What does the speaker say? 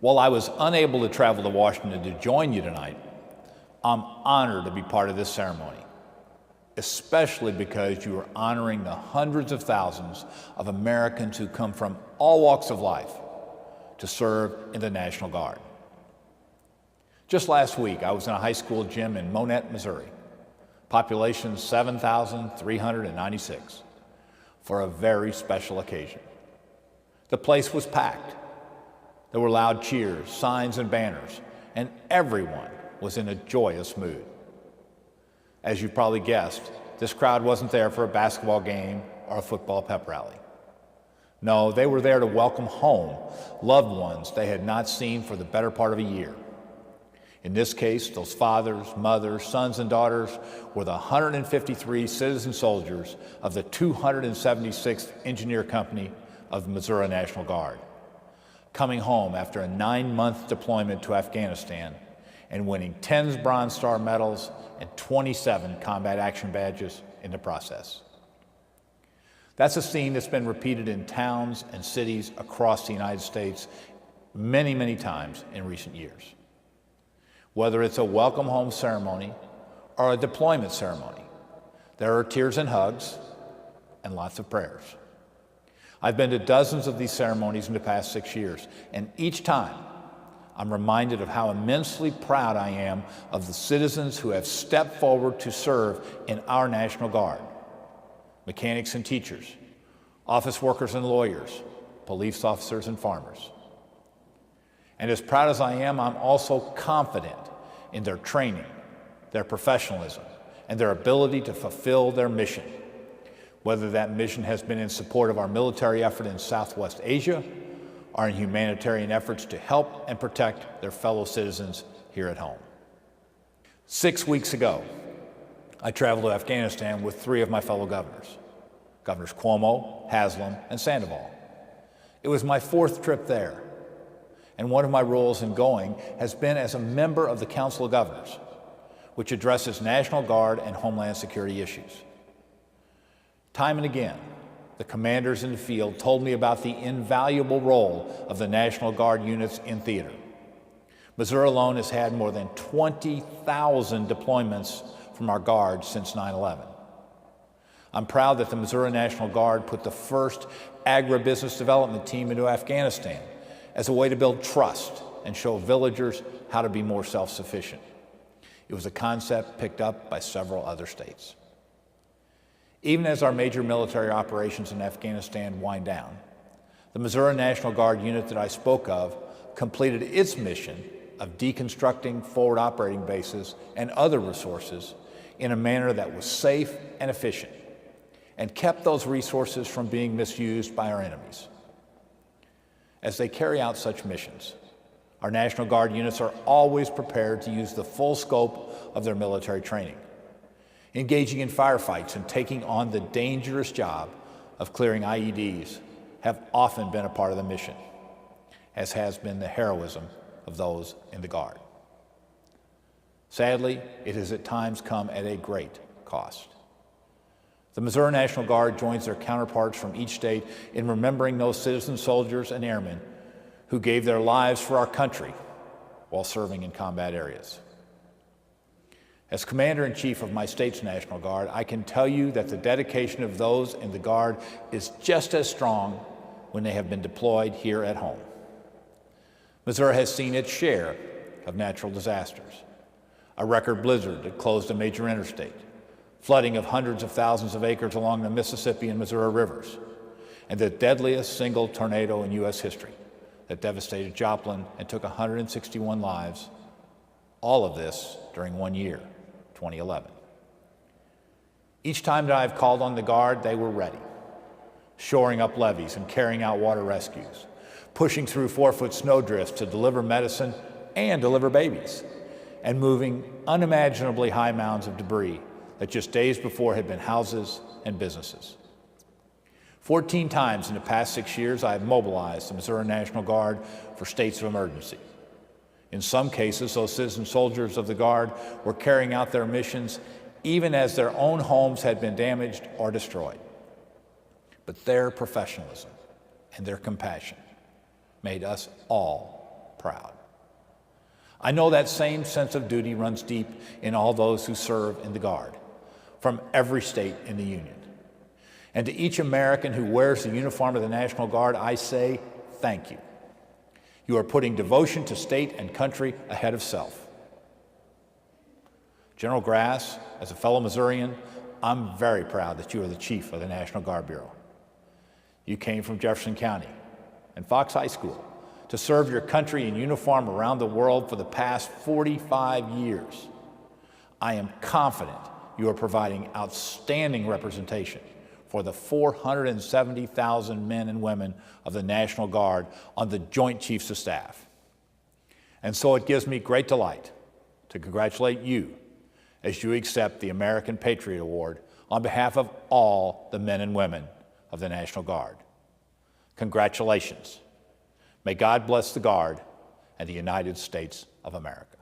While I was unable to travel to Washington to join you tonight, I'm honored to be part of this ceremony, especially because you are honoring the hundreds of thousands of Americans who come from all walks of life to serve in the National Guard. Just last week, I was in a high school gym in Monette, Missouri, population 7,396, for a very special occasion. The place was packed. There were loud cheers, signs, and banners, and everyone was in a joyous mood. As you probably guessed, this crowd wasn't there for a basketball game or a football pep rally. No, they were there to welcome home loved ones they had not seen for the better part of a year. In this case, those fathers, mothers, sons, and daughters were the 153 citizen soldiers of the 276th Engineer Company of the Missouri National Guard, coming home after a 9-month deployment to Afghanistan and winning 10 Bronze Star medals and 27 combat action badges in the process. That's a scene that's been repeated in towns and cities across the United States many, many times in recent years. Whether it's a welcome home ceremony or a deployment ceremony, there are tears and hugs and lots of prayers. I've been to dozens of these ceremonies in the past 6 years, and each time I'm reminded of how immensely proud I am of the citizens who have stepped forward to serve in our National Guard: mechanics and teachers, office workers and lawyers, police officers and farmers. And as proud as I am, I'm also confident in their training, their professionalism, and their ability to fulfill their mission, whether that mission has been in support of our military effort in Southwest Asia or in humanitarian efforts to help and protect their fellow citizens here at home. 6 weeks ago, I traveled to Afghanistan with 3 of my fellow governors, Governors Cuomo, Haslam, and Sandoval. It was my 4th trip there, and one of my roles in going has been as a member of the Council of Governors, which addresses National Guard and Homeland Security issues. Time and again, the commanders in the field told me about the invaluable role of the National Guard units in theater. Missouri alone has had more than 20,000 deployments from our Guard since 9/11. I'm proud that the Missouri National Guard put the first agribusiness development team into Afghanistan as a way to build trust and show villagers how to be more self-sufficient. It was a concept picked up by several other states. Even as our major military operations in Afghanistan wind down, the Missouri National Guard unit that I spoke of completed its mission of deconstructing forward operating bases and other resources in a manner that was safe and efficient, and kept those resources from being misused by our enemies. As they carry out such missions, our National Guard units are always prepared to use the full scope of their military training, engaging in firefights and taking on the dangerous job of clearing IEDs have often been a part of the mission, as has been the heroism of those in the Guard. Sadly, it has at times come at a great cost. The Missouri National Guard joins their counterparts from each state in remembering those citizen soldiers and airmen who gave their lives for our country while serving in combat areas. As Commander-in-Chief of my state's National Guard, I can tell you that the dedication of those in the Guard is just as strong when they have been deployed here at home. Missouri has seen its share of natural disasters: a record blizzard that closed a major interstate, flooding of hundreds of thousands of acres along the Mississippi and Missouri rivers, and the deadliest single tornado in U.S. history that devastated Joplin and took 161 lives, all of this during 1 year, 2011. Each time that I've called on the Guard, they were ready, shoring up levees and carrying out water rescues, pushing through 4-foot snowdrifts to deliver medicine and deliver babies, and moving unimaginably high mounds of debris that just days before had been houses and businesses. 14 times in the past 6 years, I have mobilized the Missouri National Guard for states of emergency. In some cases, those citizen soldiers of the Guard were carrying out their missions even as their own homes had been damaged or destroyed. But their professionalism and their compassion made us all proud. I know that same sense of duty runs deep in all those who serve in the Guard, from every state in the Union. And to each American who wears the uniform of the National Guard, I say thank you. You are putting devotion to state and country ahead of self. General Grass, as a fellow Missourian, I'm very proud that you are the Chief of the National Guard Bureau. You came from Jefferson County and Fox High School to serve your country in uniform around the world for the past 45 years. I am confident you are providing outstanding representation for the 470,000 men and women of the National Guard on the Joint Chiefs of Staff. And so it gives me great delight to congratulate you as you accept the American Patriot Award on behalf of all the men and women of the National Guard. Congratulations. May God bless the Guard and the United States of America.